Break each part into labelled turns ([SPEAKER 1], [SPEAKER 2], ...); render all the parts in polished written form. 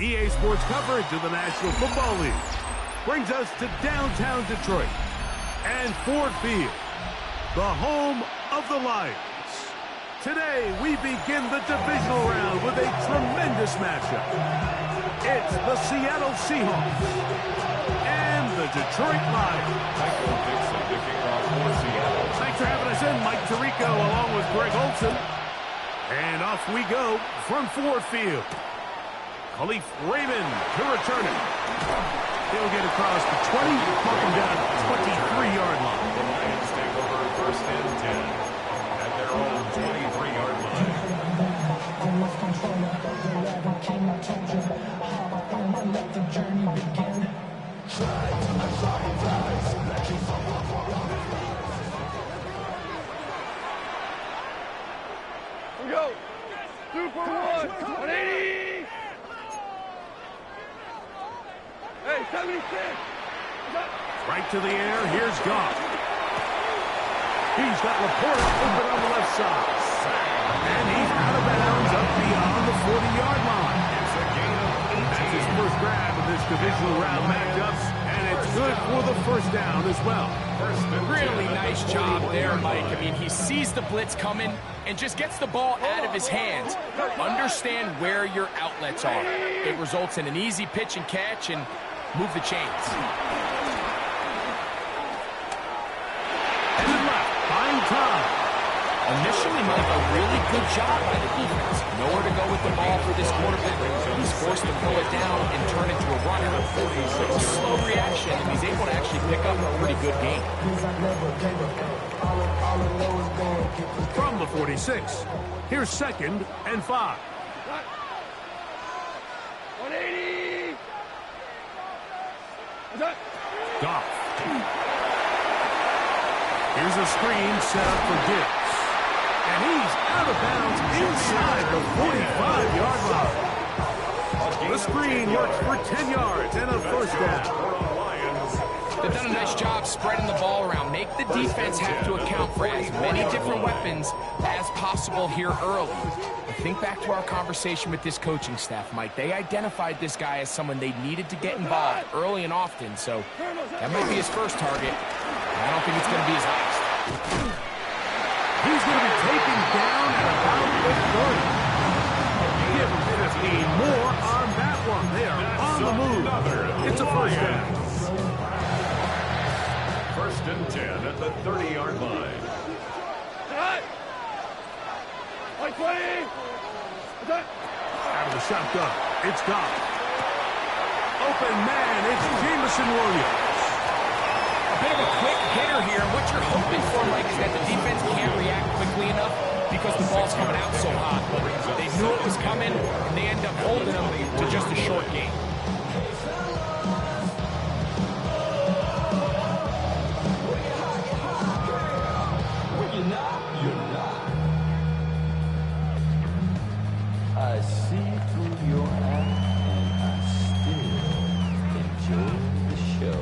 [SPEAKER 1] EA Sports coverage of the National Football League brings us to downtown Detroit and Ford Field, the home of the Lions. Today, we begin the divisional round with a tremendous matchup. It's the Seattle Seahawks and the Detroit Lions. Thanks for having us in, Mike Tirico, along with Greg Olson. And off we go from Ford Field. Khalif Raymond to return it. He'll get across the 20, walking down the 23-yard line.
[SPEAKER 2] The Lions take over first and 10 at their own 23-yard line.
[SPEAKER 3] We go. 2 for 1. 180. Hey, 76.
[SPEAKER 1] Right to the air. Here's Goff. He's got Laporta open on the left side. And he's out of bounds up beyond the 40-yard line.
[SPEAKER 2] It's a gain of 18.
[SPEAKER 1] That's his first grab of this divisional round matchups, and it's good for the first down as well.
[SPEAKER 4] Really nice job there, Mike. I mean, he sees the blitz coming and just gets the ball out of his hands. Understand where your outlets are. It results in an easy pitch and catch and move the chains.
[SPEAKER 1] And left, find time.
[SPEAKER 4] Initially, Mike, a really good job by the defense. Nowhere to go with the ball for this quarterback. He's forced to pull it down and turn it to a runner. Slow reaction, and he's able to actually pick up a pretty good game.
[SPEAKER 1] From the 46, here's 2nd and 5.
[SPEAKER 3] 180.
[SPEAKER 1] Goff. Here's a screen set up for Gibbs. And he's out of bounds inside the 45-yard line. The screen works for 10 yards and a first down.
[SPEAKER 4] They've done a nice job spreading the ball around. Make the defense have to account for as many different weapons as possible here early. Think back to our conversation with this coaching staff, Mike. They identified this guy as someone they needed to get involved early and often, so that might be his first target. I don't think it's going to be his last.
[SPEAKER 1] He's going to be taken down at about the 30. Give him 15 more on that one. They are on the move. It's a first down.
[SPEAKER 2] First and 10 at the 30-yard line.
[SPEAKER 1] Out of the shotgun, it's Goff. Open man, it's Jameson Williams.
[SPEAKER 4] A bit of a quick hitter here. What you're hoping for, Mike, is that the defense can't react quickly enough because the ball's coming out so hot. They knew it was coming, and they end up holding them to just a short game.
[SPEAKER 5] I see through your eyes, and I still enjoy the show.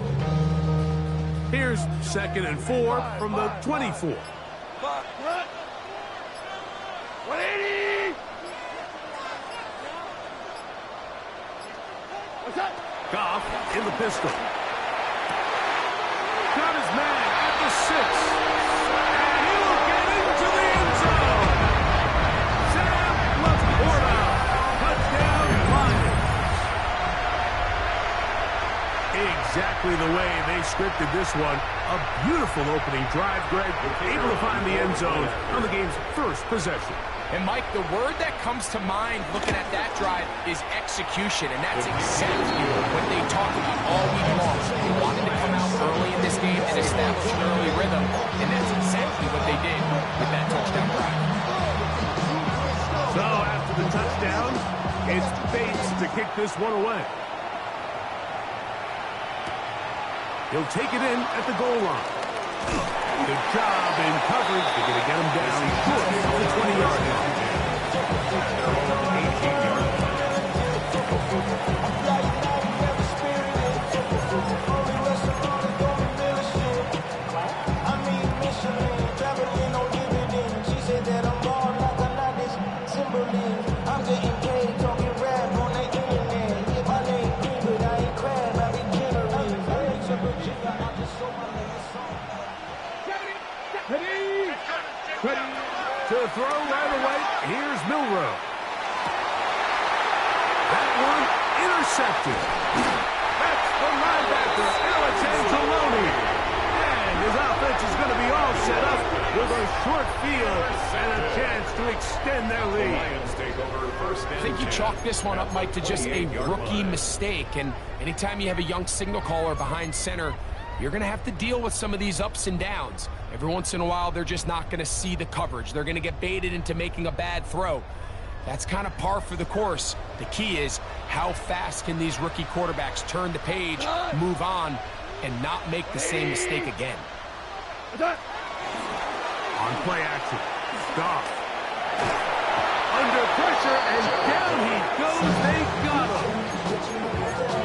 [SPEAKER 1] Here's 2nd and 4 from the 24.
[SPEAKER 3] 180.
[SPEAKER 1] Goff in the pistol. Got his man at the 6. And he'll get into the end zone. Sam Laporta. Touchdown Lions. Exactly the way they scripted this one. A beautiful opening drive, Greg. Able to find the end zone on the game's first possession.
[SPEAKER 4] And, Mike, the word that comes to mind looking at that drive is execution, and that's exactly what they talked about all week long. They wanted to come out early in this game and establish an early rhythm, and that's exactly what they did with that touchdown drive.
[SPEAKER 1] So, after the touchdown, it's Bates to kick this one away. He'll take it in at the goal line. Good job in coverage. They're going to get him down short of the 20-yard line.
[SPEAKER 6] I'm getting paid, talking rap on the internet.
[SPEAKER 1] intercepted. That's the linebacker, Alex Angeloni. And his offense is going to be all set up with a short field and a chance to extend their lead.
[SPEAKER 4] I think you chalk this one up, Mike, to just a rookie mistake. And anytime you have a young signal caller behind center, you're going to have to deal with some of these ups and downs. Every once in a while, they're just not going to see the coverage. They're going to get baited into making a bad throw. That's kind of par for the course. The key is how fast can these rookie quarterbacks turn the page, move on, and not make the same mistake again.
[SPEAKER 1] On play action, Goff. Under pressure, and down he goes. They got him.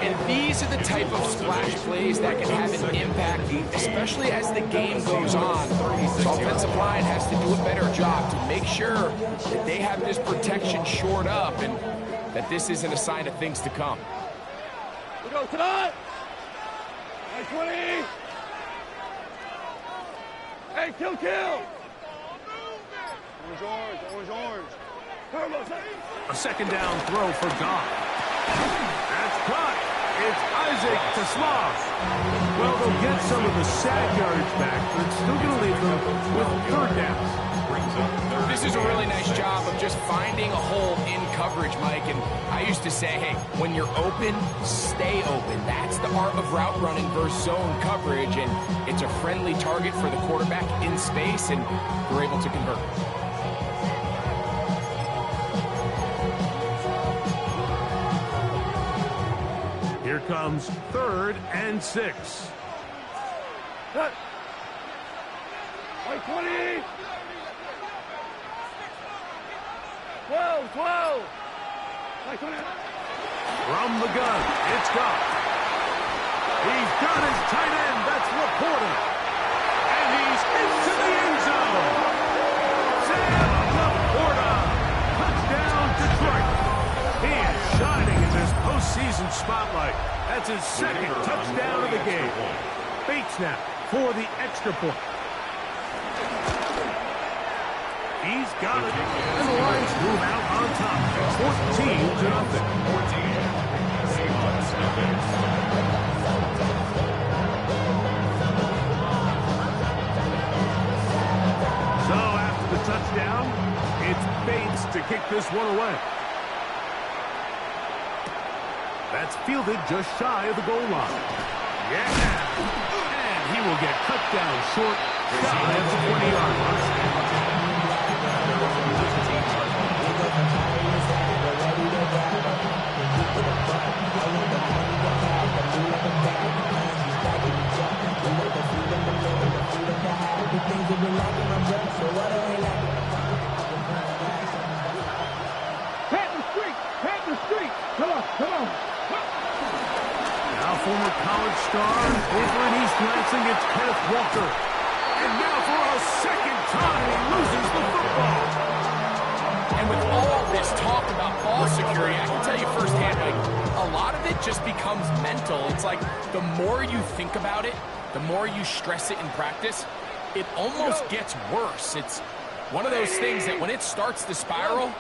[SPEAKER 4] And these are the type of splash plays that can have an impact, especially as the game goes on. The offensive line has to do a better job to make sure that they have this protection shored up and that this isn't a sign of things to come.
[SPEAKER 3] We go tonight. 20. Hey, kill. Orange.
[SPEAKER 1] A second down throw for Goff. That's caught. It's Isaac to Sloth. Well, they'll get some of the sack yardage back, but it's still going to leave them with third downs.
[SPEAKER 4] This is a really nice job of just finding a hole in coverage, Mike. And I used to say, hey, when you're open, stay open. That's the art of route running versus zone coverage. And it's a friendly target for the quarterback in space, and they're able to convert.
[SPEAKER 1] Here comes 3rd and 6.
[SPEAKER 3] Cut. 20. 12.
[SPEAKER 1] From the gun, it's Goff. He's got his tight end, that's Laporta. And he's into the end zone. Sam Laporta. Touchdown, Detroit. He is shining in this postseason spotlight. That's his second touchdown of the game. Bates now for the extra point. He's got it. And the Lions move out on top. 14-0. So after the touchdown, it's Bates to kick this one away. That's fielded just shy of the goal line. Yeah. And he will get cut down short, shy of the 20-yard line.
[SPEAKER 3] Come on.
[SPEAKER 1] Now former college star over in East Lansing, it's Kenneth Walker. And now for a second time, he loses the football.
[SPEAKER 4] And with all this talk about ball security, I can tell you firsthand, like, a lot of it just becomes mental. It's like the more you think about it, the more you stress it in practice, it almost gets worse. It's one of those things that when it starts to spiral,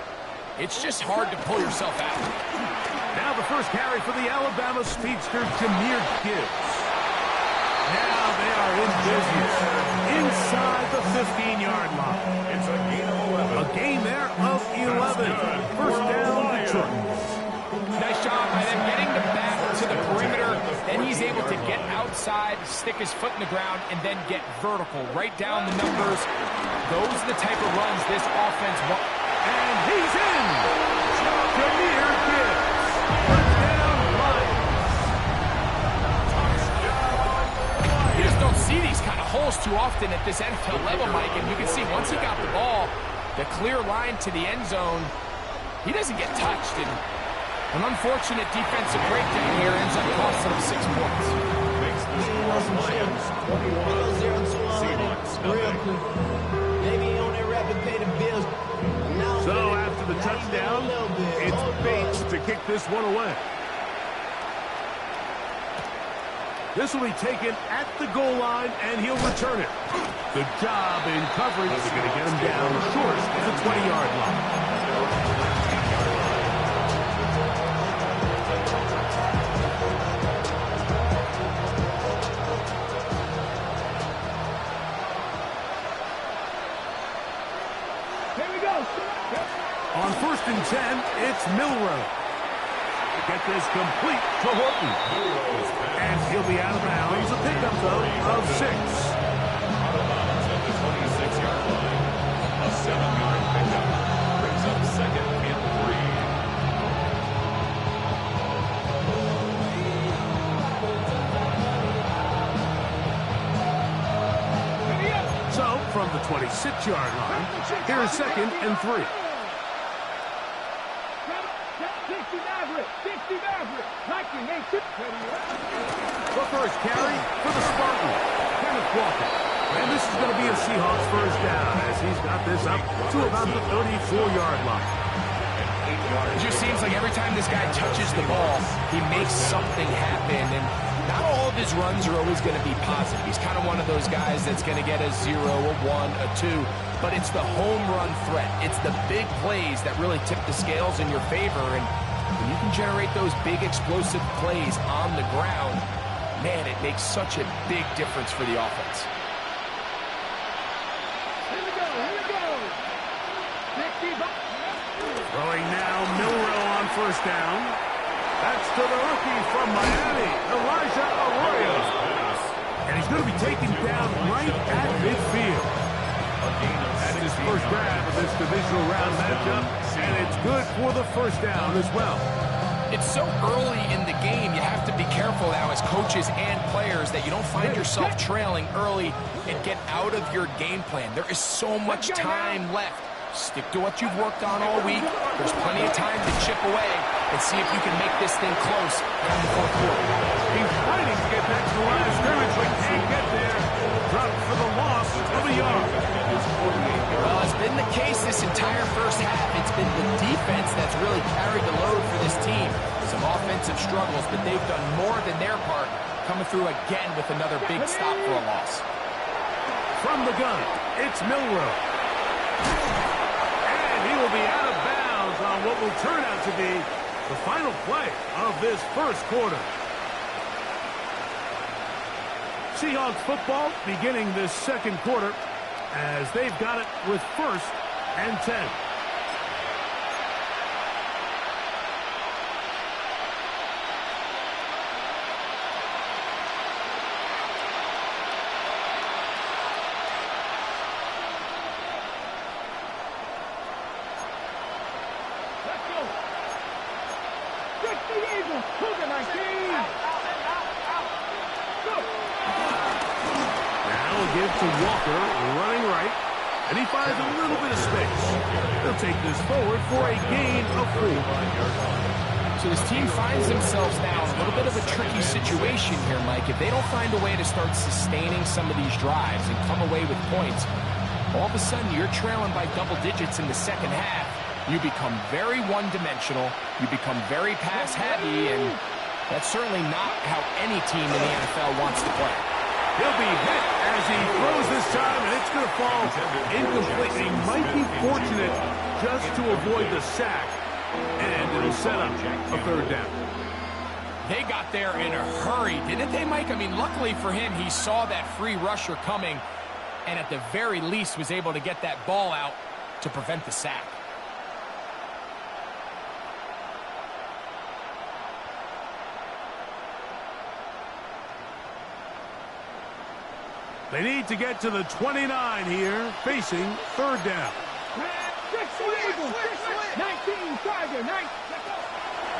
[SPEAKER 4] it's just hard to pull yourself out.
[SPEAKER 1] Now the first carry for the Alabama speedster, Jahmyr Gibbs. Now they are in business inside the 15-yard line.
[SPEAKER 2] It's a gain of 11.
[SPEAKER 1] A gain there of 11. First down, Detroit.
[SPEAKER 4] Nice job by them getting the back to the perimeter. Then he's able to get outside, stick his foot in the ground, and then get vertical. Right down the numbers. Those are the type of runs this offense wants.
[SPEAKER 1] And he's in. Jahmyr Gibbs. Touchdown, Lions.
[SPEAKER 4] You just don't see these kind of holes too often at this NFL level, Mike. And you can see once he got the ball, the clear line to the end zone, he doesn't get touched. And an unfortunate defensive breakdown here ends up costing him 6 points.
[SPEAKER 2] Makes the score Lions 21, Seahawks nothing.
[SPEAKER 1] So after the touchdown, it's Bates to kick this one away. This will be taken at the goal line, and he'll return it. Good job in coverage. They're going to get him down short of the 20-yard line. is complete to Horton. And he'll be out of bounds. A pickup, though, of 6.
[SPEAKER 2] Out of bounds at the 26-yard line. A 7-yard pickup brings up second and 3.
[SPEAKER 1] So, from the 26-yard line, here is second and 3. The first carry for the Spartan, Kenneth Walker. And this is going to be a Seahawks first down as he's got this up to about the 34-yard line.
[SPEAKER 4] It just seems like every time this guy touches the ball, he makes something happen. And not all of his runs are always going to be positive. He's kind of one of those guys that's going to get a 0, a 1, a 2. But it's the home run threat. It's the big plays that really tip the scales in your favor. And when you can generate those big explosive plays on the ground, man, it makes such a big difference for the offense.
[SPEAKER 3] Here we go.
[SPEAKER 1] Throwing now, Milroe on first down. That's to the rookie from Miami, Elijah Arroyo. And he's going to be taken down right at midfield. That's his first grab of this divisional round matchup, and it's good for the first down as well.
[SPEAKER 4] It's so early in the game, you have to be careful now as coaches and players that you don't find yourself trailing early and get out of your game plan. There is so much time left. Stick to what you've worked on all week. There's plenty of time to chip away and see if you can make this thing close in the fourth quarter.
[SPEAKER 1] He's fighting to get back to the line of scrimmage, but can't get there. Dropped for the loss of a yard.
[SPEAKER 4] Well, it's been the case this entire first half. It's been the defense that's really carried the load for this team. Some offensive struggles, but they've done more than their part, coming through again with another big stop for a loss.
[SPEAKER 1] From the gun, it's Milroe. And he will be out of bounds on what will turn out to be the final play of this first quarter. Seahawks football beginning this second quarter as they've got it with first and 10.
[SPEAKER 3] Let's go. Get the Eagles. Cougar 19. Go.
[SPEAKER 1] Now we'll give to Walker, running right, and he finds a little bit of space. They'll take this forward for a gain of 4.
[SPEAKER 4] So this team finds themselves now in a little bit of a tricky situation here, Mike. If they don't find a way to start sustaining some of these drives and come away with points, all of a sudden you're trailing by double digits in the second half. You become very one-dimensional, you become very pass-heavy, and that's certainly not how any team in the NFL wants to play.
[SPEAKER 1] He'll be hit as he throws this time, and it's going to fall incomplete. He might be fortunate just to avoid the sack, and it'll set up a third down.
[SPEAKER 4] They got there in a hurry, didn't they, Mike? I mean, luckily for him, he saw that free rusher coming, and at the very least was able to get that ball out to prevent the sack.
[SPEAKER 1] They need to get to the 29 here, facing third down.
[SPEAKER 3] Get the Eagles. 19 Tiger. 19.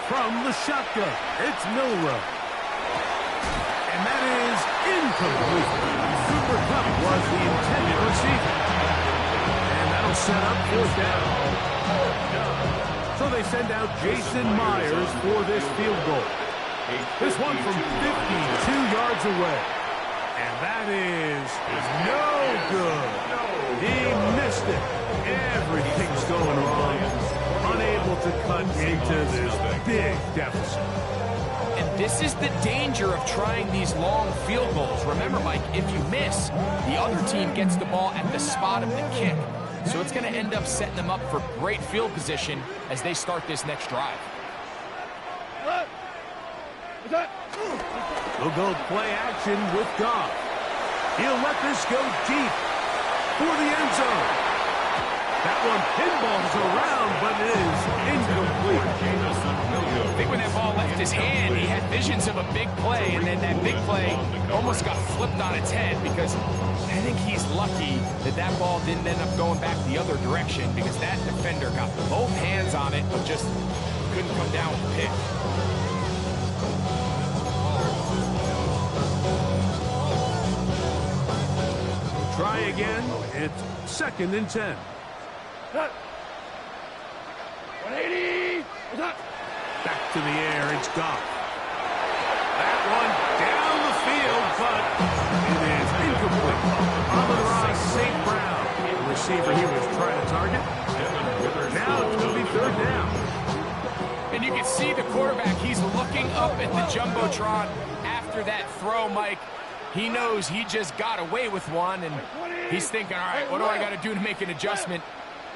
[SPEAKER 1] From the shotgun, it's Milroe. And that is incomplete. Cooper Kupp was the intended receiver. And that'll set up fourth down. So they send out Jason Myers for this field goal. This one from 52 yards away. And that is no good. He missed it. Everything's going wrong. Unable to cut into this big deficit.
[SPEAKER 4] And this is the danger of trying these long field goals. Remember, Mike, if you miss, the other team gets the ball at the spot of the kick. So it's going to end up setting them up for great field position as they start this next drive.
[SPEAKER 1] We'll go play action with Goff. He'll let this go deep for the end zone. That one pinballs around, but it is incomplete.
[SPEAKER 4] think when that ball left his hand, he had visions of a big play, and then that big play almost got flipped on its head because I think he's lucky that that ball didn't end up going back the other direction because that defender got both hands on it but just couldn't come down with the pick.
[SPEAKER 1] Try again. It's 2nd and 10.
[SPEAKER 3] 180.
[SPEAKER 1] Back to the air. It's Goff. That one down the field, but it is incomplete. On St. Brown. The receiver he was trying to target. Now it's going to be 3rd down.
[SPEAKER 4] And you can see the quarterback. He's looking up at the Jumbotron after that throw, Mike. He knows he just got away with one, and he's thinking, all right, what do I got to do to make an adjustment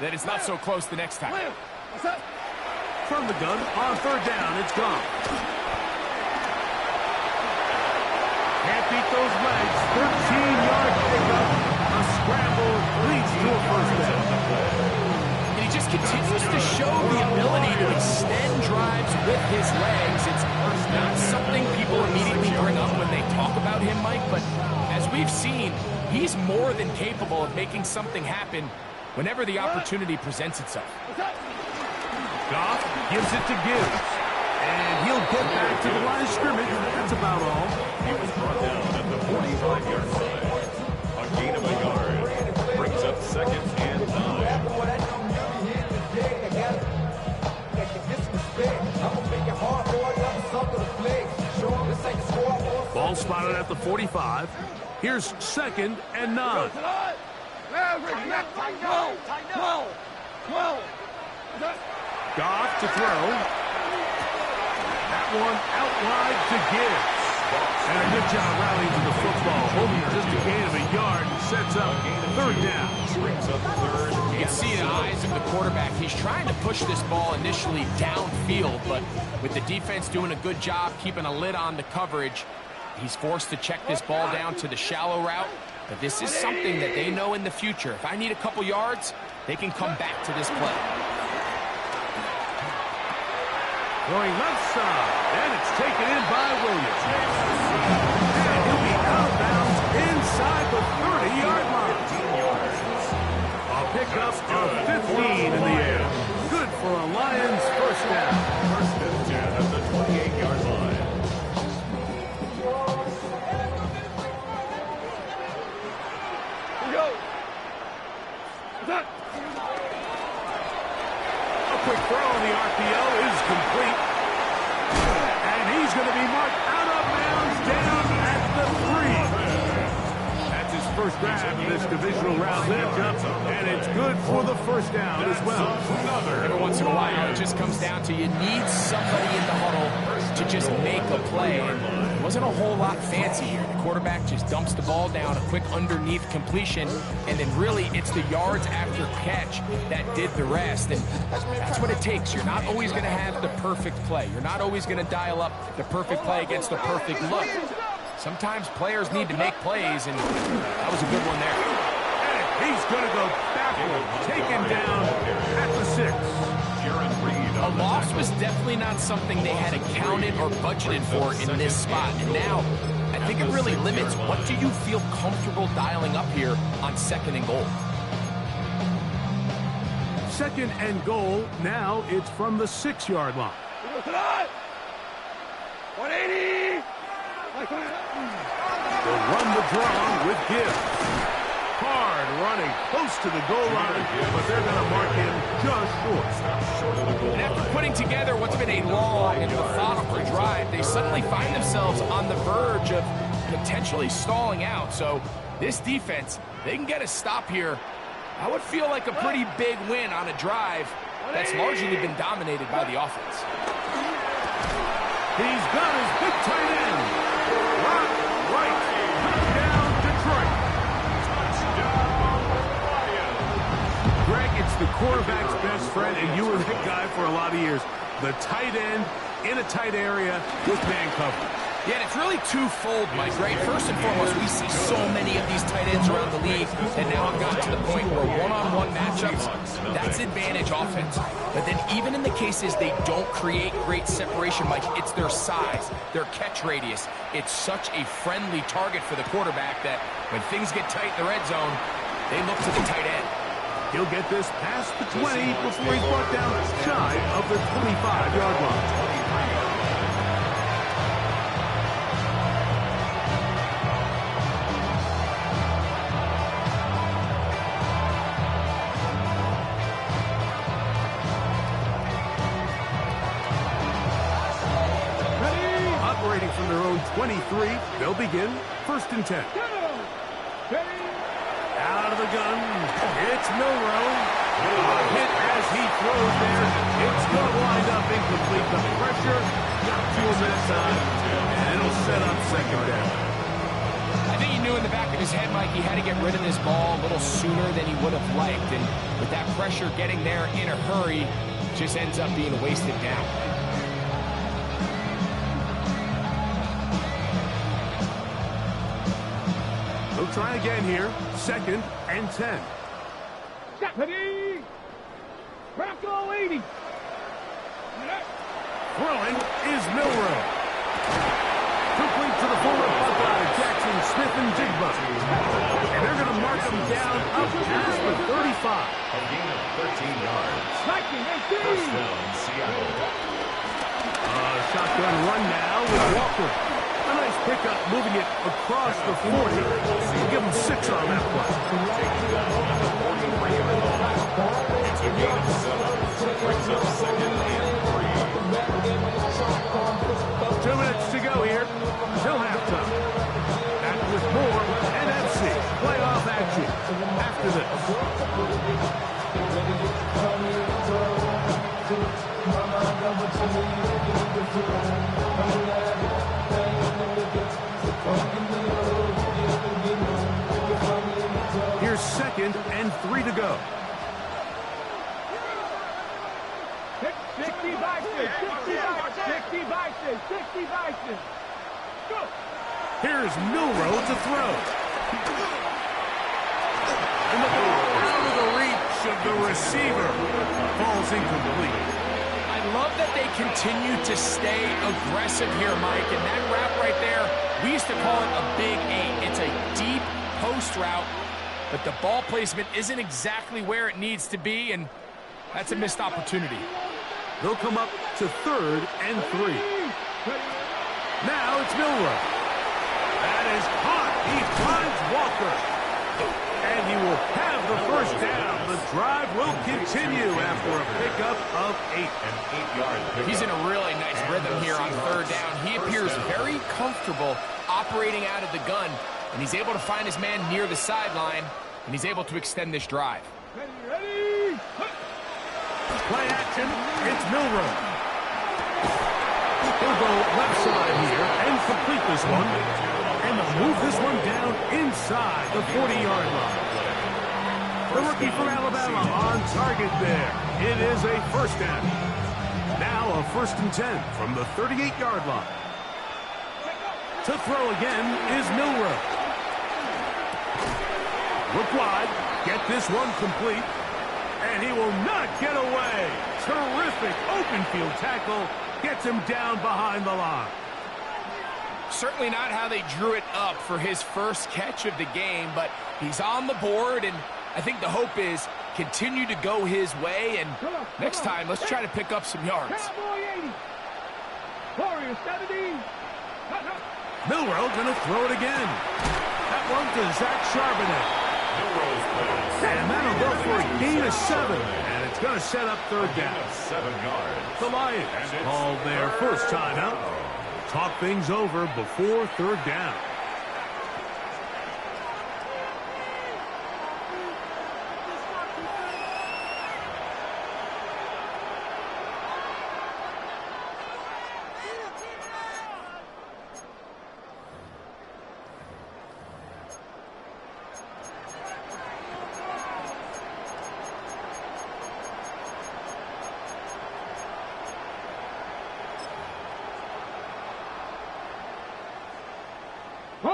[SPEAKER 4] that it's not so close the next time?
[SPEAKER 1] From the gun, on 3rd down, it's gone. Can't beat those legs. 13-yard pickup. A scramble leads to a 1st down.
[SPEAKER 4] And he just continues to show the ability to extend drives with his legs. It's not something people immediately bring up when they talk about him, Mike, but as we've seen, he's more than capable of making something happen whenever the opportunity presents itself.
[SPEAKER 1] Goff gives it to Gibbs. And he'll get back to the line of scrimmage. That's about all.
[SPEAKER 2] He was brought down at the 45-yard line. A gain of a yard. Brings up 2nd and 9.
[SPEAKER 1] Ball spotted at the 45. Here's 2nd and 9. Goff to throw. That one out wide to Gibbs. And a good job rallying to the football. Holding just a gain of a yard and sets up 3rd down.
[SPEAKER 2] Brings up 3rd.
[SPEAKER 4] You can see in the eyes of the quarterback, he's trying to push this ball initially downfield, but with the defense doing a good job keeping a lid on the coverage, he's forced to check this ball down to the shallow route. But this is something that they know in the future. If I need a couple yards, they can come back to this play.
[SPEAKER 1] Going left side, and it's taken in by Williams. And he'll be out of bounds inside the 30-yard line. A pickup of 15 in the air. Good for a Lions 1st down.
[SPEAKER 2] 1st and 10 at the 28-yard line.
[SPEAKER 1] A quick throw on the RPO is complete. And he's going to be marked out of bounds down at the 3. That's his first grab of this divisional round matchup, and it's good for the 1st down as well.
[SPEAKER 4] Every once in a while, it just comes down to you need somebody in the huddle to just make a play. And it wasn't a whole lot fancy here. The quarterback just dumps the ball down, a quick underneath completion, and then really it's the yards after catch that did the rest. And that's what it takes. You're not always going to have the perfect play. You're not always going to dial up the perfect play against the perfect look. Sometimes players need to make plays, and that was a good one there.
[SPEAKER 1] And he's going to go backward, taken down at the 6.
[SPEAKER 4] A loss was definitely not something they had accounted or budgeted for in this spot. And now, I think it really limits what do you feel comfortable dialing up here on 2nd and goal.
[SPEAKER 1] 2nd and goal. Now it's from the 6-yard line.
[SPEAKER 3] 180.
[SPEAKER 1] They'll run the draw with Gibbs. Hard running close to the goal line, but they're going to mark him just short of the goal
[SPEAKER 4] And after
[SPEAKER 1] line.
[SPEAKER 4] putting together what's been a long and methodical drive, they suddenly find themselves on the verge of potentially stalling out. So this defense, they can get a stop here. I would feel like a pretty big win on a drive that's largely been dominated by the offense.
[SPEAKER 1] He's got his big tight end. Rock right. Touchdown, Detroit. Greg, it's the quarterback's best friend, and you were that guy for a lot of years. The tight end in a tight area with man coverage.
[SPEAKER 4] Yeah, and it's really twofold, Mike, right? First and foremost, we see so many of these tight ends around the league that now have gotten to the point where one-on-one matchups, that's advantage offense. But then even in the cases they don't create great separation, Mike, it's their size, their catch radius. It's such a friendly target for the quarterback that when things get tight in the red zone, they look to the tight end.
[SPEAKER 1] He'll get this past the 20 before he's brought down shy of the 25-yard line. From their own 23, they'll begin 1st and 10. Out of the gun, it's Milroe. Hit as he throws there. It's going to wind up incomplete. The pressure got to him that time, and it'll set up 2nd down.
[SPEAKER 4] I think he knew in the back of his head, Mike, he had to get rid of this ball a little sooner than he would have liked. And with that pressure getting there in a hurry, just ends up being a wasted down.
[SPEAKER 1] He'll try again here. 2nd and 10.
[SPEAKER 3] Ready? Rocco 80.
[SPEAKER 1] Throwing is Milroe. Complete to the former Buckeye, Jackson Smith-Njigba. And they're going to mark him down up past the 35.
[SPEAKER 2] A gain of 13 yards. First down, Seattle.
[SPEAKER 1] Shotgun run now with Walker. A nice pickup, moving it across the 40. We'll give him 6 on that play.
[SPEAKER 2] Taking down at the 43-yard line. It's a gain of 7. Brings up 2nd and 3.
[SPEAKER 1] 2 minutes to go here till halftime. Back with more NFC playoff action after this. Here's 2nd and 3 to go.
[SPEAKER 3] 60 boxes, 60 boxes, 60 boxes. Go.
[SPEAKER 1] Here's Milroe to throw. And the ball out of the reach of the receiver. Falls incomplete.
[SPEAKER 4] I love that they continue to stay aggressive here, Mike. And that route right there, we used to call it a big 8. It's a deep post route, but the ball placement isn't exactly where it needs to be, and that's a missed opportunity.
[SPEAKER 1] They'll come up to 3rd and 3. Now it's Milroe. That is caught. He finds Walker. And he will have the 1st down. The drive will continue after a pickup of 8.
[SPEAKER 2] An 8-yard pickup.
[SPEAKER 4] He's in a really nice rhythm here on 3rd down. He appears very comfortable operating out of the gun, and he's able to find his man near the sideline, and he's able to extend this drive.
[SPEAKER 3] Ready?
[SPEAKER 1] Play action. It's Milroe. He'll go left side here and complete this one. And they'll move this one down inside the 40-yard line. The rookie from Alabama on target there. It is a 1st down. Now a 1st and 10 from the 38-yard line. To throw again is Milroe. Look wide. Get this one complete. And he will not get away. Terrific open field tackle. Gets him down behind the line.
[SPEAKER 4] Certainly not how they drew it up for his first catch of the game, but he's on the board, and I think the hope is continue to go his way, and next time, let's try to pick up some yards.
[SPEAKER 3] Cowboy 80. Warrior 70.
[SPEAKER 1] Milroe going to throw it again. That one to Zach Charbonnet. And that'll go for a gain of 7. And it's going to set up 3rd down.
[SPEAKER 2] 7 yards.
[SPEAKER 1] The Lions called their first timeout. Talk things over before 3rd down.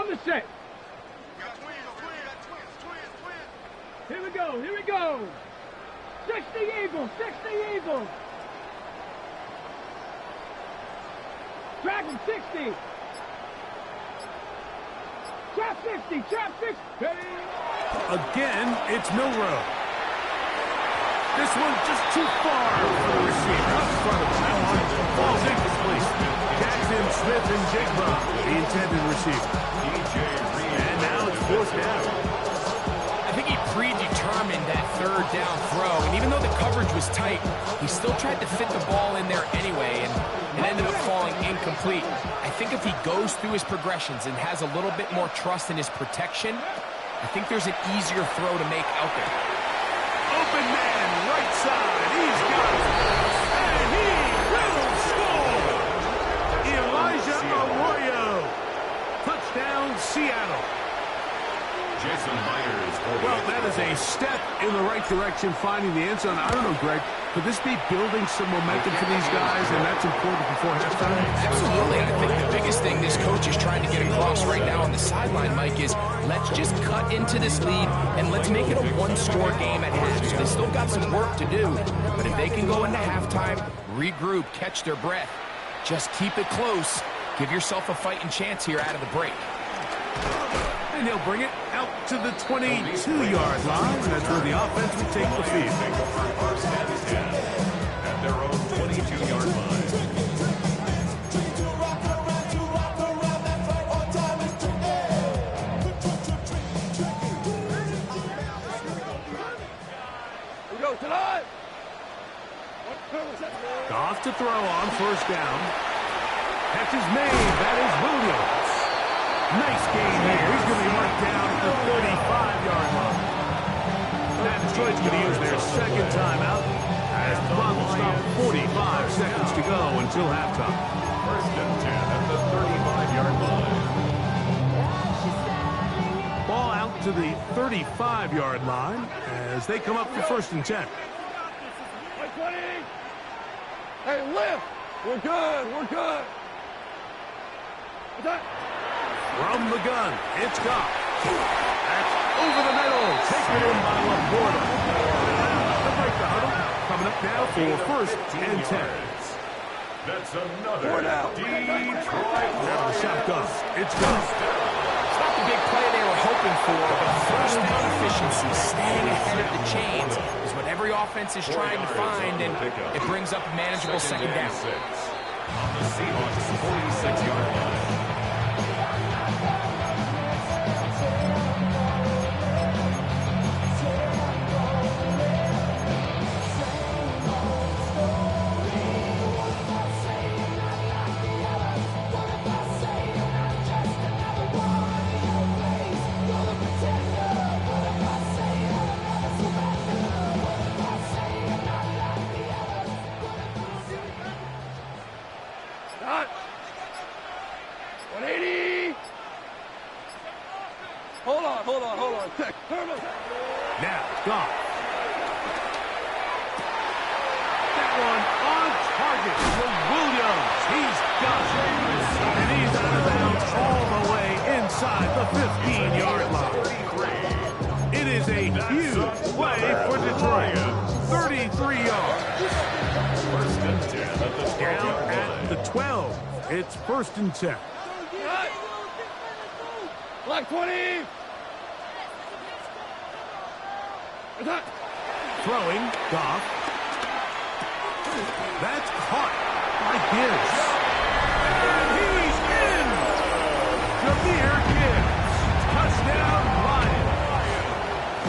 [SPEAKER 3] On the set. Here we go, here we go. 60 Eagles, 60 Eagles. Dragon 60. Trap 60, trap 60.
[SPEAKER 1] Again, it's Milrow. This one just too far for the receiver. Up front of that one. Falls incomplete. Jackson, Smith, and Jigba, the intended receiver. And now it's fourth down.
[SPEAKER 4] I think he predetermined that third down throw, and even though the coverage was tight, he still tried to fit the ball in there anyway, and it ended up falling incomplete. I think if he goes through his progressions and has a little bit more trust in his protection, I think there's an easier throw to make out there.
[SPEAKER 1] Open man, right side. He's got it. And he will score. Elijah Arroyo. Touchdown, Seattle.
[SPEAKER 2] Jason Myers.
[SPEAKER 1] Well, that is a step in the right direction, finding the end zone. I don't know, Greg, could this be building some momentum for these guys, and that's important before halftime?
[SPEAKER 4] Absolutely. I think the biggest thing this coach is trying to get across right now on the sideline, Mike, is let's just cut into this lead, and let's make it a one-score game at half. So they still got some work to do, but if they can go into halftime, regroup, catch their breath, just keep it close, give yourself a fighting chance here out of the break.
[SPEAKER 1] And he'll bring it out to the 22-yard line. That's where the offense will take the field.
[SPEAKER 2] First and 10 at their own 22-yard line.
[SPEAKER 3] We go tonight.
[SPEAKER 1] Goff to throw on first down. Catch is made. That is Williams. Nice gain here. He's going to be marked down at the 35-yard line. Now Detroit's going to use their second timeout as the clock will stop 45 seconds to go until halftime.
[SPEAKER 2] First and 10 at the 35-yard line.
[SPEAKER 1] Ball out to the 35-yard line as they come up for first and 10.
[SPEAKER 3] Hey, lift. We're good. We're good.
[SPEAKER 1] From the gun, it's Goff. That's over the middle. Taken in by Laporta. To break the huddle. Coming up now for first and 10.
[SPEAKER 2] That's another Detroit.
[SPEAKER 1] Now the shotgun. It's Goff.
[SPEAKER 4] It's not the big play they were hoping for, but first down efficiency, staying ahead of the chains, is what every offense is trying to find, and it brings up a manageable second down.
[SPEAKER 2] On the Seahawks 46-yard line.
[SPEAKER 1] Now, Goff. That one on target for Williams. He's got it. And he's out of bounds all the way inside the 15-yard line. It is a huge play for Detroit. 33 yards.
[SPEAKER 2] First and 10 at the 12-yard
[SPEAKER 1] Down
[SPEAKER 2] line.
[SPEAKER 1] at the 12. It's first and 10.
[SPEAKER 3] Black 20.
[SPEAKER 1] Throwing, Goff. That's caught by Gibbs. And he's in! Jameer Gibbs. Touchdown, Lions.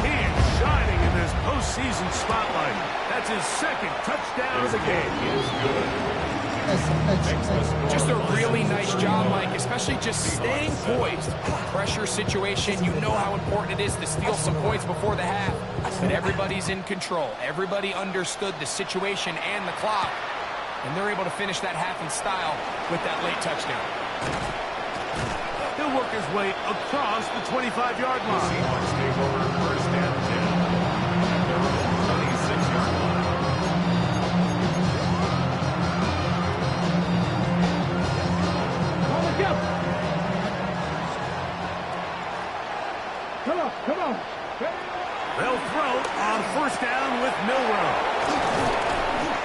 [SPEAKER 1] He is shining in this postseason spotlight. That's his second touchdown of the game.
[SPEAKER 2] He is good.
[SPEAKER 4] Just a really nice job, Mike, especially just staying poised. Pressure situation, you know how important it is to steal some points before the half, but everybody's in control. Everybody understood the situation and the clock, and they're able to finish that half in style with that late touchdown.
[SPEAKER 1] He'll work his way across the 25-yard line.
[SPEAKER 2] Seahawks take over first and 10 at their own 26-yard line.
[SPEAKER 3] Come on.
[SPEAKER 1] They'll throw on first down with Milroe.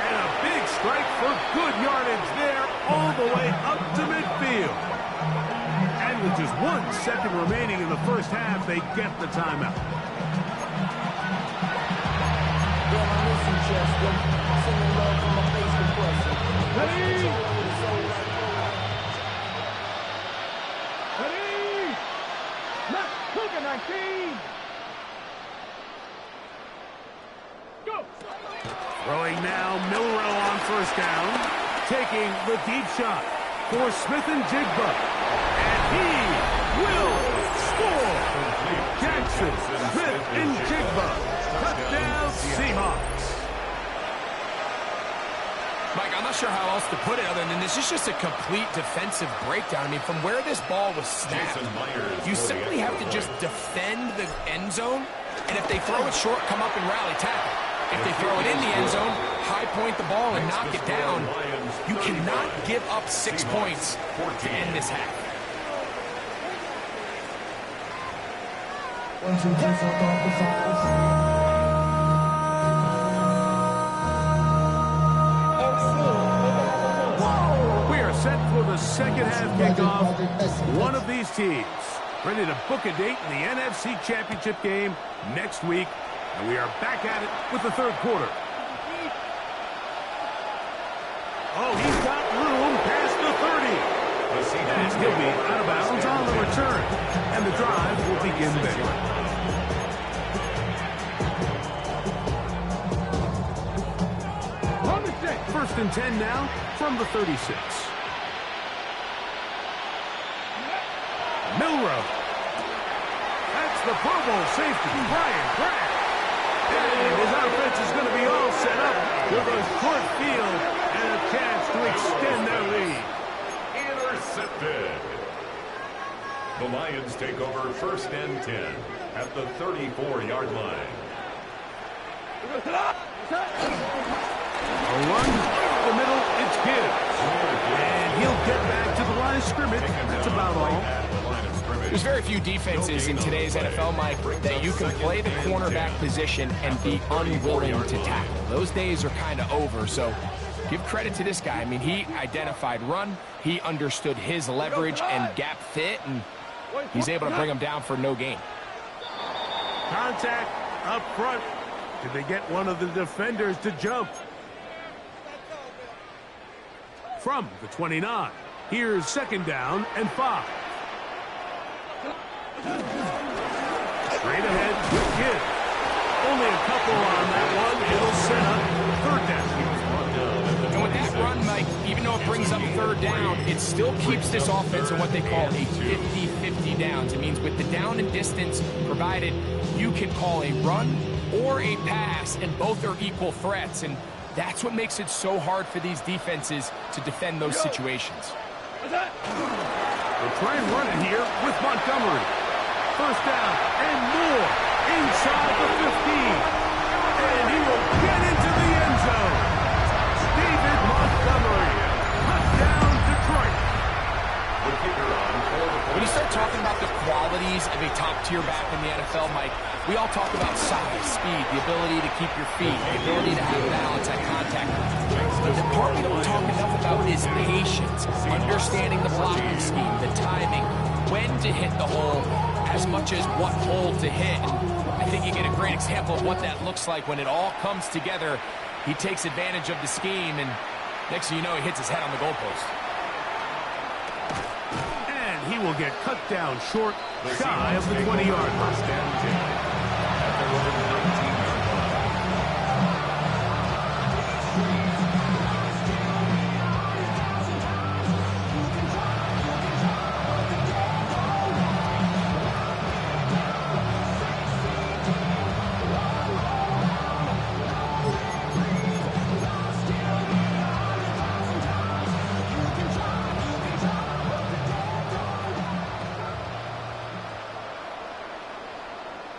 [SPEAKER 1] And a big strike for good yardage there all the way up to midfield. And with just 1 second remaining in the first half, they get the timeout.
[SPEAKER 3] Ready? Ready? Let's cook it, 19. Go.
[SPEAKER 1] Throwing now, Milroe on first down. Taking the deep shot for Smith and Jigba. And he will score. Jackson, Smith, and Jigba. Touchdown, Seahawks.
[SPEAKER 4] Mike, I'm not sure how else to put it other than this is just a complete defensive breakdown. I mean, from where this ball was snapped, you simply have to just defend the end zone, and if they throw it short, come up and rally tackle. If they throw it in the end zone, high point the ball and knock it down. You cannot give up 6 points to end this half.
[SPEAKER 6] 1, 2, 3, 4, 5.
[SPEAKER 1] Set for the second half kickoff. One of these teams ready to book a date in the NFC Championship game next week. And we are back at it with the third quarter. Oh, he's got room past the 30. And he'll be out of bounds on the return. And the drive will begin there. First and 10 now from the 36. Milroe. That's the Pro Bowl safety, Brian Grant. And his offense is going to be all set up with a short field and a chance to extend their lead.
[SPEAKER 2] Intercepted. The Lions take over first and 10 at the 34-yard line.
[SPEAKER 1] A run up the middle, it's Gibbs. And he'll get back to the line of scrimmage. That's about all.
[SPEAKER 4] There's very few defenses in today's NFL, Mike, that you can play the cornerback position and be unwilling to tackle. Those days are kind of over, so give credit to this guy. I mean, he identified run, he understood his leverage and gap fit, and he's able to bring him down for no gain.
[SPEAKER 1] Contact up front. Did they get one of the defenders to jump? From the 29, here's second down and 5. Straight ahead with Gibbs. Only a couple on that one. It'll set up third down.
[SPEAKER 4] And with that run, Mike, even though it brings up third down, it still keeps this offense in what they call a 50-50 downs. It means with the down and distance provided, you can call a run or a pass, and both are equal threats. And that's what makes it so hard for these defenses to defend those situations.
[SPEAKER 1] They'll try and run it here with Montgomery. First down and more inside the 15. And he will get into the end zone. David Montgomery. Touchdown, Detroit.
[SPEAKER 4] When you start talking about the qualities of a top-tier back in the NFL, Mike, we all talk about size, speed, the ability to keep your feet, the ability to have balance at contact. But the part we don't talk enough about is patience, understanding the blocking scheme, the timing, when to hit the hole, as much as what hole to hit. And I think you get a great example of what that looks like when it all comes together. He takes advantage of the scheme, and next thing you know, he hits his head on the goalpost.
[SPEAKER 1] And he will get cut down short, shy of the 20-yard line.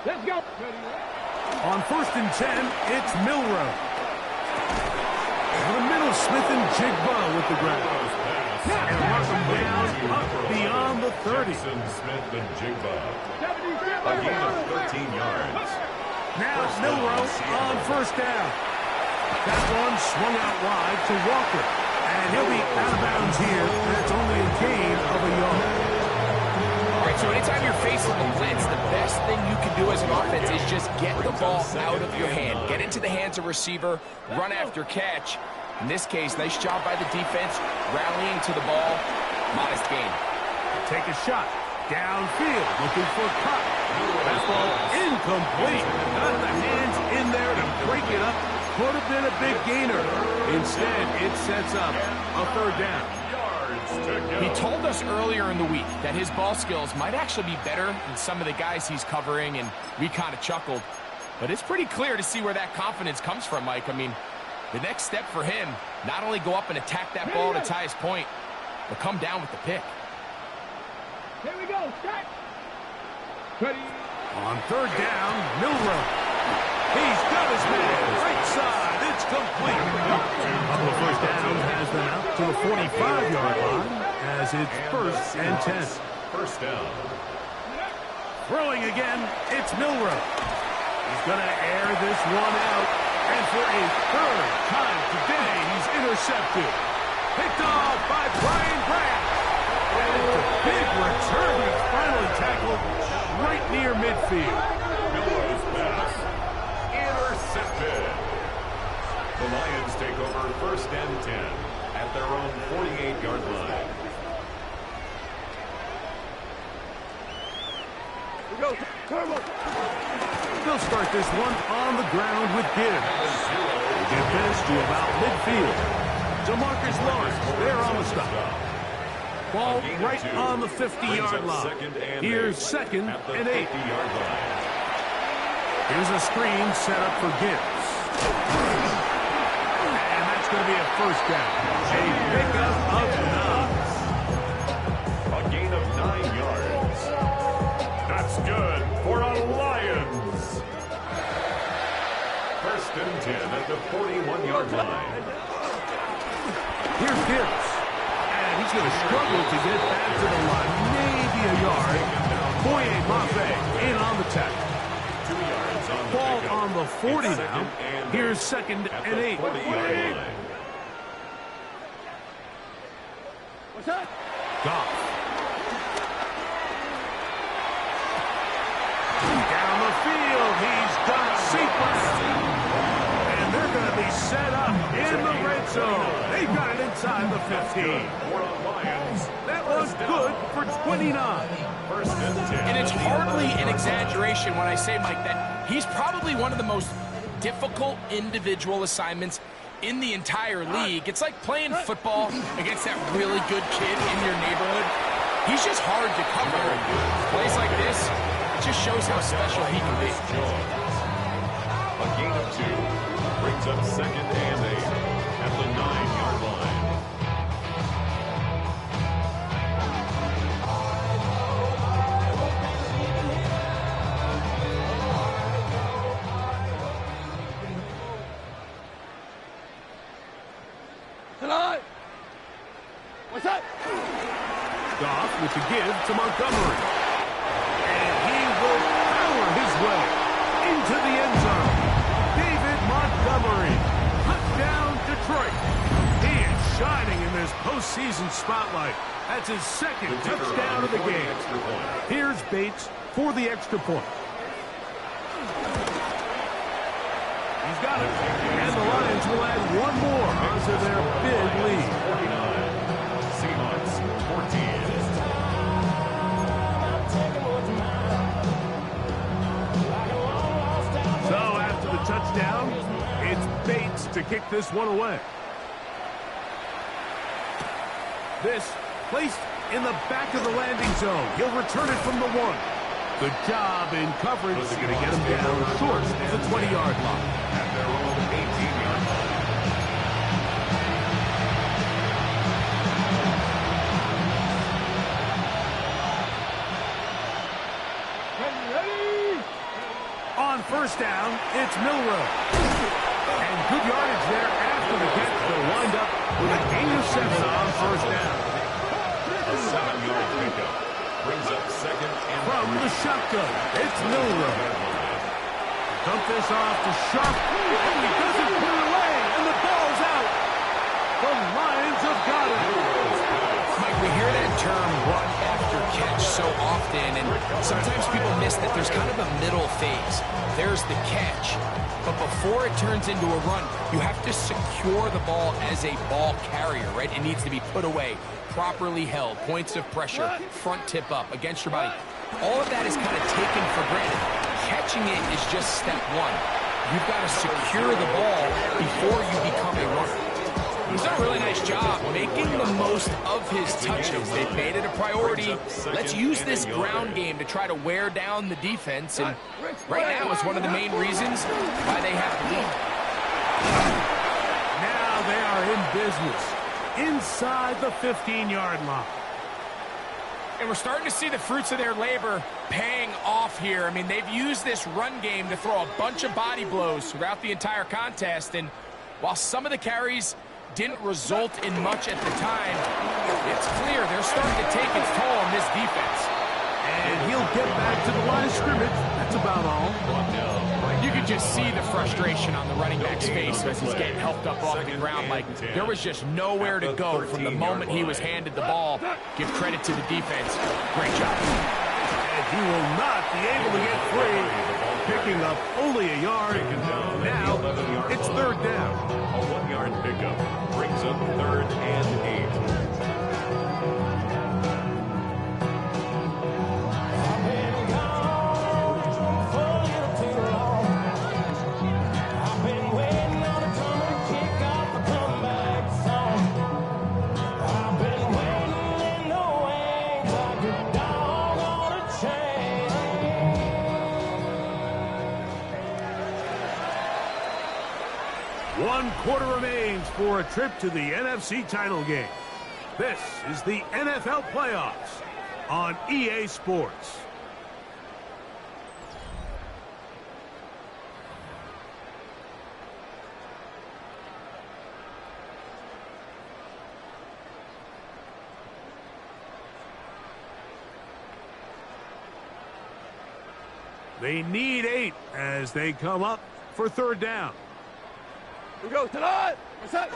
[SPEAKER 3] Let's go.
[SPEAKER 1] On first and 10, it's Milroe. The middle, Smith and Jigba with the grab. And runs him down up beyond the 30.
[SPEAKER 2] Jackson Smith and Jigba. A gain of 13 yards.
[SPEAKER 1] Now Milrow on first down. That one swung out wide to Walker. And he'll be out of bounds here. That's only a gain of a yard.
[SPEAKER 4] All right, so anytime you're facing the blitz, the best thing you can do as an offense is just get the ball out of your hand. Get into the hands of receiver, run after catch. In this case, nice job by the defense, rallying to the ball. Modest gain.
[SPEAKER 1] Take a shot. Downfield, looking for a cut. That ball incomplete. Got the hands in there to break it up. Could have been a big gainer. Instead, it sets up a third down.
[SPEAKER 4] He told us earlier in the week that his ball skills might actually be better than some of the guys he's covering, and we kind of chuckled. But it's pretty clear to see where that confidence comes from, Mike. I mean, the next step for him, not only go up and attack that ball at its highest point, but come down with the pick.
[SPEAKER 3] Here we go. Start. Ready.
[SPEAKER 1] On third down, Milrow. He's got his man. Right side. It's complete. The first down has them out to the 45-yard line as it's 1st and 10.
[SPEAKER 2] First down.
[SPEAKER 1] Throwing again, it's Milrow. He's going to air this one out. And for a third time today, he's intercepted. Picked off by Brian Grant. And it's a big return. He's finally tackled right near midfield.
[SPEAKER 2] Milrow's pass. Intercepted. The Lions take over 1st and 10 at their own 48-yard line.
[SPEAKER 1] They'll start this one on the ground with Gibbs. They get this to about midfield. DeMarcus Lawrence, they're on the stop. Ball right on the 50-yard line. Here's 2nd and 8. Here's a screen set up for Gibbs. And that's going to be a first down. A pickup of 9.
[SPEAKER 2] A gain of 9 yards. That's good for a Lions. 1st and 10 at the 41-yard line.
[SPEAKER 1] Here's Gibbs. And he's going to struggle to get back to the line. Maybe a yard. Boye Mafe in on the tackle.
[SPEAKER 2] 2 yards on the
[SPEAKER 1] Ball
[SPEAKER 2] pickup.
[SPEAKER 1] on the 40 now. Here's 2nd
[SPEAKER 2] At
[SPEAKER 1] and
[SPEAKER 2] the
[SPEAKER 1] 8.
[SPEAKER 2] 40-yard line.
[SPEAKER 3] What's up?
[SPEAKER 1] Goff. Down the field. He's got sequence. And they're going to be set up in the red zone. They've got it inside the 15.
[SPEAKER 2] For a Lions.
[SPEAKER 1] That was good for 29.
[SPEAKER 2] 1st and 10.
[SPEAKER 4] And it's hardly an exaggeration when I say, Mike, that he's probably one of the most difficult individual assignments in the entire league. It's like playing football against that really good kid in your neighborhood. He's just hard to cover. Plays like this, it just shows how special he can be.
[SPEAKER 2] A gain of 2 brings up 2nd and 8 at the 9-yard line.
[SPEAKER 3] Tonight. What's up?
[SPEAKER 1] Goff with the give to Montgomery. And he will power his way into the end zone. David Montgomery. Touchdown, Detroit. He is shining in this postseason spotlight. That's his 2nd touchdown of the game. Here's Bates for the extra point. He's got it. And the Lions will add one more onto their big lead.
[SPEAKER 2] 49. Seahawks 14.
[SPEAKER 1] So after the touchdown, it's Bates to kick this one away. This placed in the back of the landing zone. He'll return it from the 1. Good job in coverage. They're going to get him down short of the 20-yard line.
[SPEAKER 2] At their own 18-yard line.
[SPEAKER 3] Ready?
[SPEAKER 1] On first down, it's Milrow. And good yardage there after the catch. They'll wind up with a gain of 7 on first down.
[SPEAKER 2] A 7-yard pickup.
[SPEAKER 1] from the shotgun. It's Milrow. Dump this off to Sharp. And he doesn't put it away. And the ball's out. The Lions have got it.
[SPEAKER 4] Mike, we hear that term run after catch so often, and sometimes people miss that there's kind of a middle phase. There's the catch, but before it turns into a run, you have to secure the ball as a ball carrier, right? It needs to be put away, properly held, points of pressure, front tip up against your body. All of that is kind of taken for granted. Catching it is just step one. You've got to secure the ball before you become a runner. He's done a really nice job making the most of his touches. They've made it a priority. Let's use this ground game to try to wear down the defense. And right now is one of the main reasons why they have the lead.
[SPEAKER 1] Now they are in business inside the 15-yard line.
[SPEAKER 4] And we're starting to see the fruits of their labor paying off here. I mean, they've used this run game to throw a bunch of body blows throughout the entire contest. And while some of the carries didn't result in much at the time, it's clear they're starting to take its toll on this defense.
[SPEAKER 1] And he'll get back to the line of scrimmage. That's about all.
[SPEAKER 4] You could just see the frustration on the running back's face as he's getting helped up off the ground. Like, there was just nowhere to go from the moment he was handed the ball. Give credit to the defense. Great job.
[SPEAKER 1] And he will not be able to get free, picking up only a yard. Now it's third down.
[SPEAKER 2] A 1-yard pickup brings up 3rd and 8.
[SPEAKER 1] One quarter remains for a trip to the NFC title game. This is the NFL playoffs on EA Sports. They need 8 as they come up for third down.
[SPEAKER 3] We go tonight. What's that?
[SPEAKER 1] The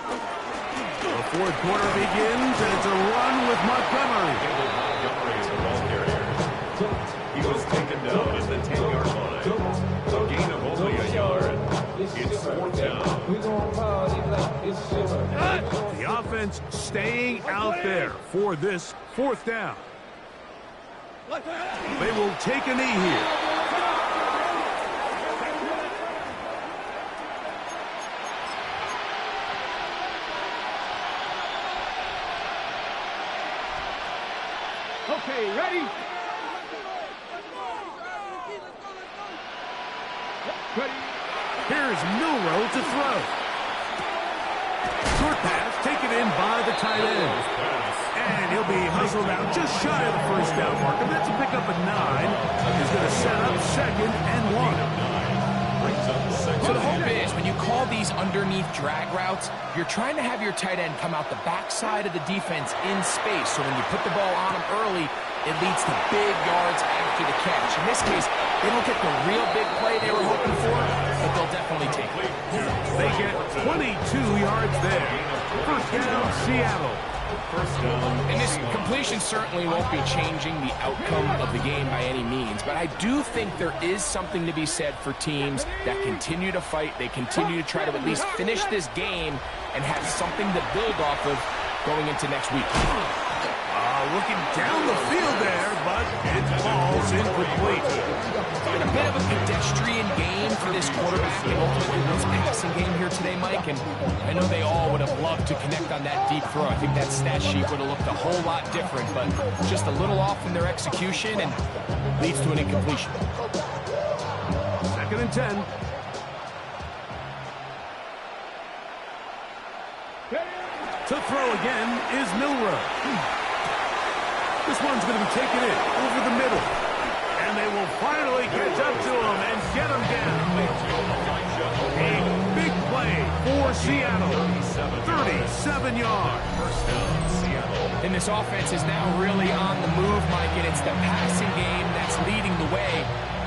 [SPEAKER 1] fourth quarter begins, and it's a run with Montgomery.
[SPEAKER 2] He was taken down at the 10-yard line. A gain of only a yard. It's 4th down.
[SPEAKER 1] The offense staying out there for this 4th down. They will take a knee here.
[SPEAKER 3] Okay, ready? Ready?
[SPEAKER 1] Here's Milrow to throw. Short pass taken in by the tight end. And he'll be hustled out just shy of the first down marker. That's a pickup of 9. He's going to set up 2nd and 1.
[SPEAKER 4] So the hope is when you call these underneath drag routes, you're trying to have your tight end come out the backside of the defense in space. So when you put the ball on him early, it leads to big yards after the catch. In this case, they don't get the real big play they were hoping for, but they'll definitely take it.
[SPEAKER 1] They get 22 yards there. First down, Seattle.
[SPEAKER 4] And this completion certainly won't be changing the outcome of the game by any means, but I do think there is something to be said for teams that continue to fight. They continue to try to at least finish this game and have something to build off of going into next week.
[SPEAKER 1] Looking down the field there, but it falls incomplete.
[SPEAKER 4] A bit of a pedestrian game for this quarterback and ultimately this passing game here today, Mike. And I know they all would have loved to connect on that deep throw. I think that stat sheet would have looked a whole lot different, but just a little off in their execution and leads to an incompletion.
[SPEAKER 1] 2nd and 10. To throw again is Milrow. This one's going to be taken in over the middle. And they will finally catch up to him and get him down. A big play for Seattle. 37 yards.
[SPEAKER 4] And this offense is now really on the move, Mike, and it's the passing game that's leading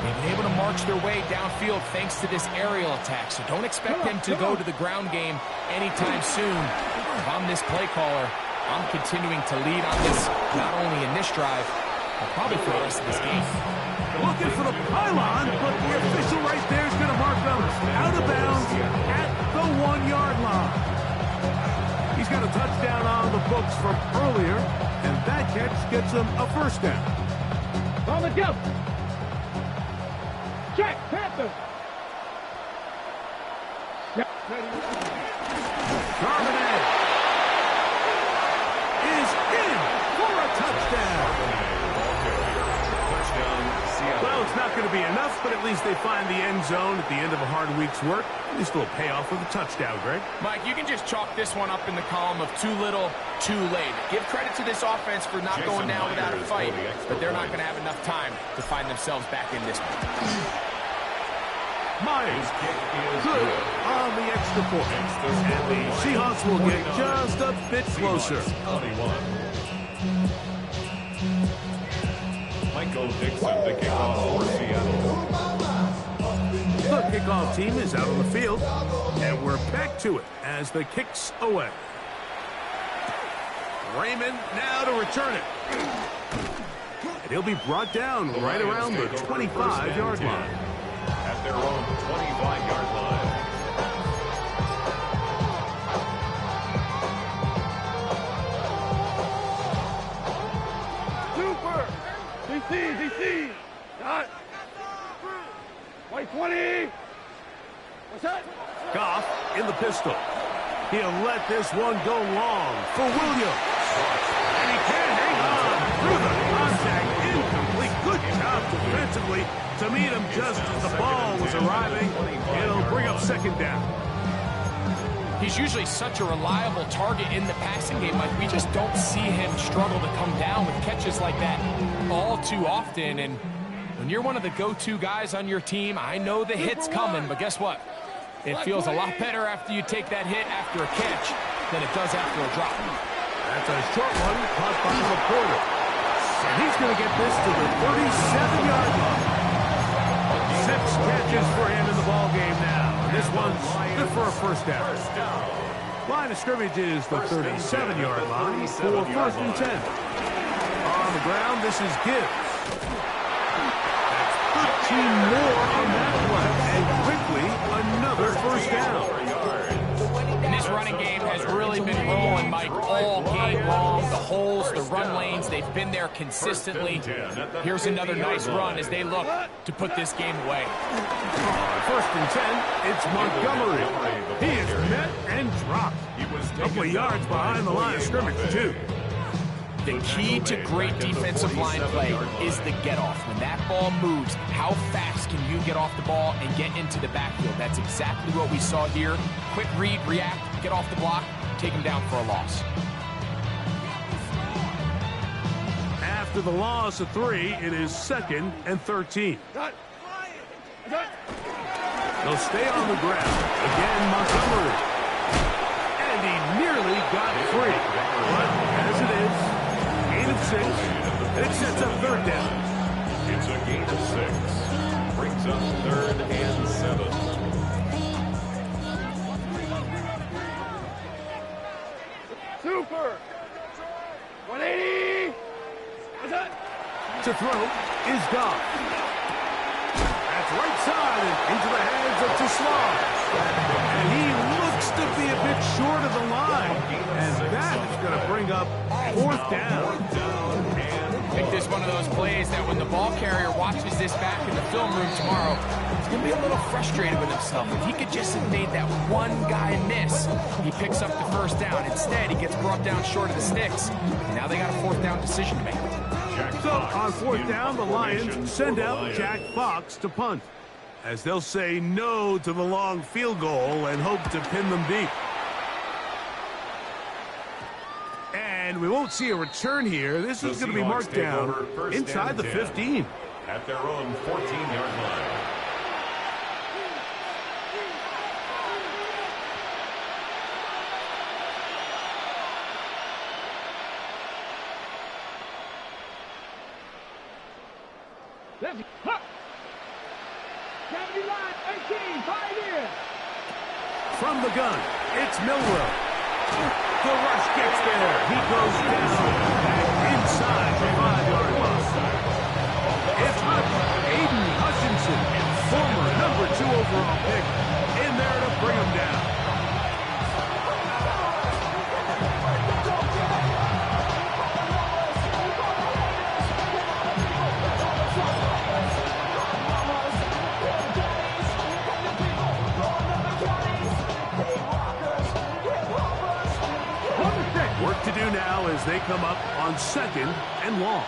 [SPEAKER 4] They've been able to march their way downfield thanks to this aerial attack, so don't expect them to go to the ground game anytime soon. If I'm this play caller, I'm continuing to lead on this, not only in this drive, but probably for the rest of this game.
[SPEAKER 1] Looking for the pylon, but the official right there is going to mark them out of bounds at the 1-yard line. He's got a touchdown on the books from earlier, and that catch gets him a first down.
[SPEAKER 3] On the go. Check, Panther.
[SPEAKER 1] Charbonnet is in for a touchdown. Well, it's not going to be enough, but at least they find the end zone at the end of a hard week's work. At least a little payoff with a touchdown, Greg.
[SPEAKER 4] Mike, you can just chalk this one up in the column of too little, too late. Give credit to this offense for not going down without a fight, but they're not going to have enough time to find themselves back in this one.
[SPEAKER 1] Myers good on the extra point. And the Seahawks will get just a bit closer.
[SPEAKER 2] Michael Dixon to kick off for Seattle.
[SPEAKER 1] The kickoff team is out on the field, and we're back to it as the kick's away. Raymond now to return it. And he'll be brought down right around the 25-yard line.
[SPEAKER 2] At their own 25-yard line.
[SPEAKER 3] Super. DC. Dot. 20. What's that?
[SPEAKER 1] Goff in the pistol. He'll let this one go long for Williams. And he can't hang on through the contact. Incomplete. Good job defensively to meet him just as the ball was arriving. It'll bring up second down.
[SPEAKER 4] He's usually such a reliable target in the passing game. Like, we just don't see him struggle to come down with catches like that all too often. And when you're one of the go-to guys on your team, I know the hit's coming, but guess what? It feels a lot better after you take that hit after a catch than it does after a drop.
[SPEAKER 1] That's a short one caught by Laporta. And he's going to get this to the 37-yard line. 6 catches for him in the ball game now. And this one's good for a first down. Line of scrimmage is the 37-yard line for first and 10. On the ground, this is Gibbs. That's 13 more on that play. And quickly, another first down.
[SPEAKER 4] And this running game has really been rolling, Mike, all game long. The holes, the run lanes, they've been there consistently. Here's another nice run as they look to put this game away.
[SPEAKER 1] First and 10, it's Montgomery. He is met and dropped. A couple of yards behind the line of scrimmage, too.
[SPEAKER 4] The key to great defensive line play is the get-off. When that ball moves, how fast can you get off the ball and get into the backfield? That's exactly what we saw here. Quick read, react, get off the block, take him down for a loss.
[SPEAKER 1] After the loss of 3, it is 2nd and 13. They'll stay on the ground. Again, Montgomery. And he nearly got free. But as it is, gain of 6. It sets up third down.
[SPEAKER 2] It's a gain of 6. Brings up 3rd and 7.
[SPEAKER 3] Super. 180. What's that?
[SPEAKER 1] To throw is Goff. That's right side and into the hands of Tislar. And he looks to be a bit short of the line. And that is going to bring up 4th down.
[SPEAKER 4] I think this is one of those plays that when the ball carrier watches this back in the film room tomorrow, he's going to be a little frustrated with himself. If he could just have made that one guy miss, he picks up the first down. Instead, he gets brought down short of the sticks. And now they got a 4th down decision to make.
[SPEAKER 1] So on 4th down, the Lions send out Jack Fox to punt, as they'll say no to the long field goal and hope to pin them deep. And we won't see a return here. This is going to be marked down inside the 15.
[SPEAKER 2] At their own 14-yard line.
[SPEAKER 3] 70 line, 18, pioneer.
[SPEAKER 1] From the gun, it's Milrow. The rush gets there. He goes down and inside the 5-yard line. It's Aiden Hutchinson, former number 2 overall pick, in there to bring him down. Work to do now as they come up on 2nd and long.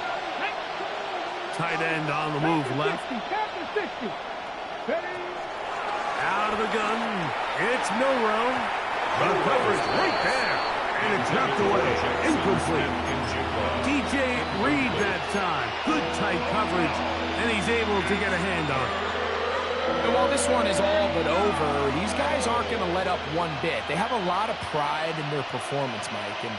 [SPEAKER 1] Tight end on the move left. Out of the gun, it's Milrow. The coverage right there, and it's knocked away. Incomplete. DJ Reed that time. Good tight coverage, and he's able to get a hand on it.
[SPEAKER 4] And while this one is all but over, these guys aren't going to let up one bit. They have a lot of pride in their performance, Mike, and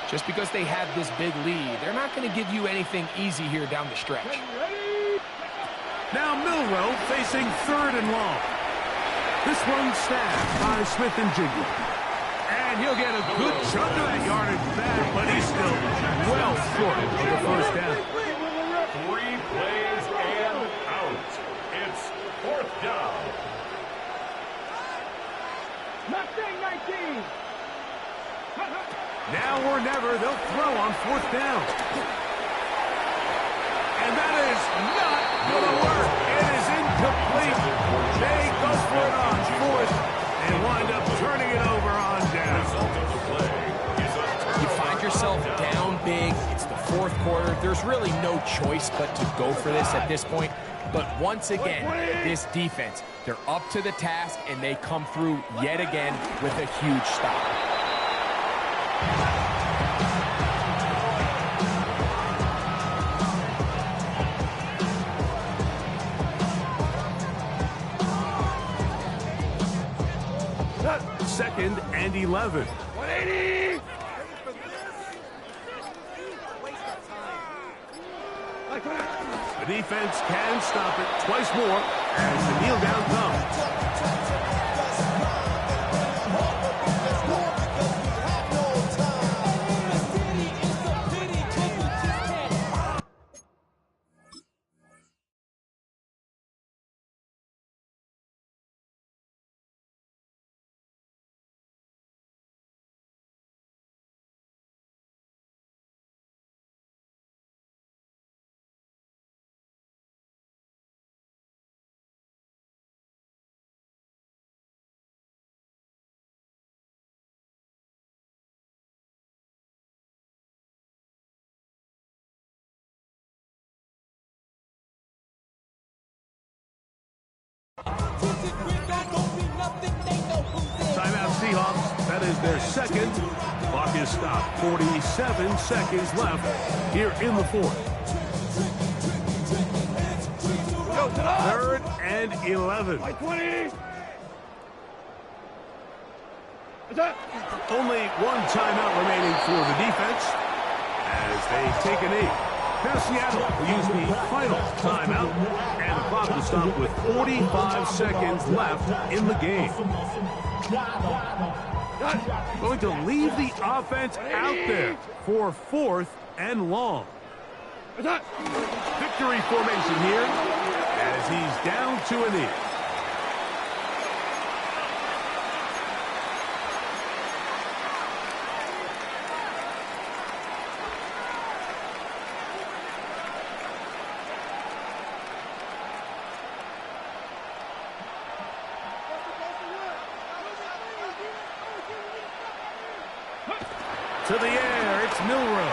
[SPEAKER 4] just because they have this big lead, they're not going to give you anything easy here down the stretch.
[SPEAKER 1] Now Milrow facing 3rd and long. This one snapped by Smith and Jiggle. And he'll get a good chunk of that yardage back, but he's still well short of the first down.
[SPEAKER 2] 3 plays and out. It's 4th down.
[SPEAKER 3] Mustang 19.
[SPEAKER 1] Now or never, they'll throw on 4th down. And that is not going to work. It is incomplete. They go for it on 4th and wind up turning it over on down.
[SPEAKER 4] You find yourself down big. It's the 4th quarter. There's really no choice but to go for this at this point. But once again, this defense, they're up to the task, and they come through yet again with a huge stop.
[SPEAKER 1] Second and 11.
[SPEAKER 3] 180.
[SPEAKER 1] The defense can stop it twice more as the kneel down comes. Timeout Seahawks. That is their 2nd. Clock is stopped. 47 seconds left here in the 4th. 3rd and 11.
[SPEAKER 3] 20.
[SPEAKER 1] Only one timeout remaining for the defense as they take a knee. Now Seattle will use the final timeout, and the clock will stop with 45 seconds left in the game. Going to leave the offense out there for 4th and long. Victory formation here as he's down to a knee. To the air, it's Milrow.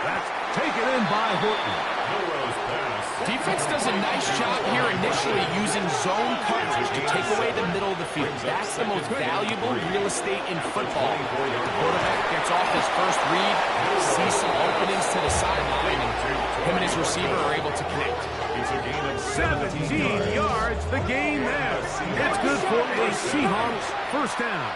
[SPEAKER 1] That's taken in by Horton.
[SPEAKER 2] Milrow's pass.
[SPEAKER 4] Defense does a nice job here initially using zone coverage to take away the middle of the field. That's the most valuable real estate in football. The quarterback gets off his first read, sees some openings to the sideline, and him and his receiver are able to connect.
[SPEAKER 2] It's a gain of
[SPEAKER 1] 17 yards, the gain there. It's good for a Seahawks first down.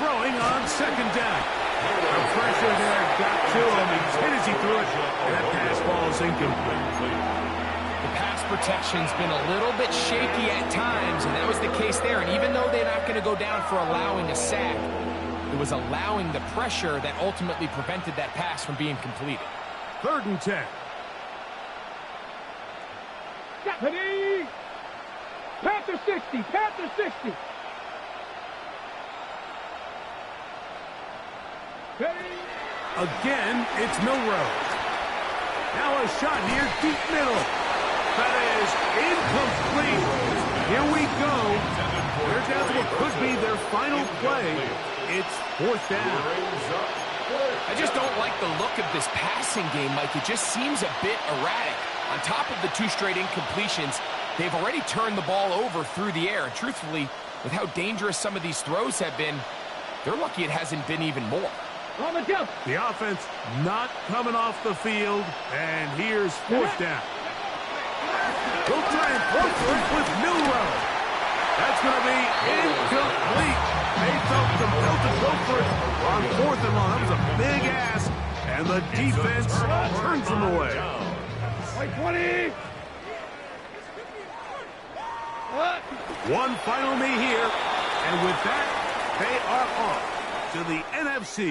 [SPEAKER 1] throwing on second down. The pressure there got to him. He's hit as he threw it, and that pass ball is incomplete.
[SPEAKER 4] The pass protection's been a little bit shaky at times, and that was the case there. And even though they're not going to go down for allowing a sack, it was allowing the pressure that ultimately prevented that pass from being completed.
[SPEAKER 1] 3rd and 10.
[SPEAKER 3] Ready? Panther 60, Panther 60. Ready?
[SPEAKER 1] Again, it's Milrose. Now a shot here, deep middle. That is incomplete. Here we go. They're down to what could be their final play. It's 4th down.
[SPEAKER 4] I just don't like the look of this passing game, Mike. It just seems a bit erratic. On top of the 2 straight incompletions, they've already turned the ball over through the air. And truthfully, with how dangerous some of these throws have been, they're lucky it hasn't been even more.
[SPEAKER 3] On the jump.
[SPEAKER 1] The offense not coming off the field, and here's 4th down. He'll try and throw for it with Milrose. That's going to be incomplete. They felt compelled to go for it on 4th and long. That was a big ask, and the defense turns them away.
[SPEAKER 3] Like 20. What?
[SPEAKER 1] One final me here, and with that, they are off to the NFC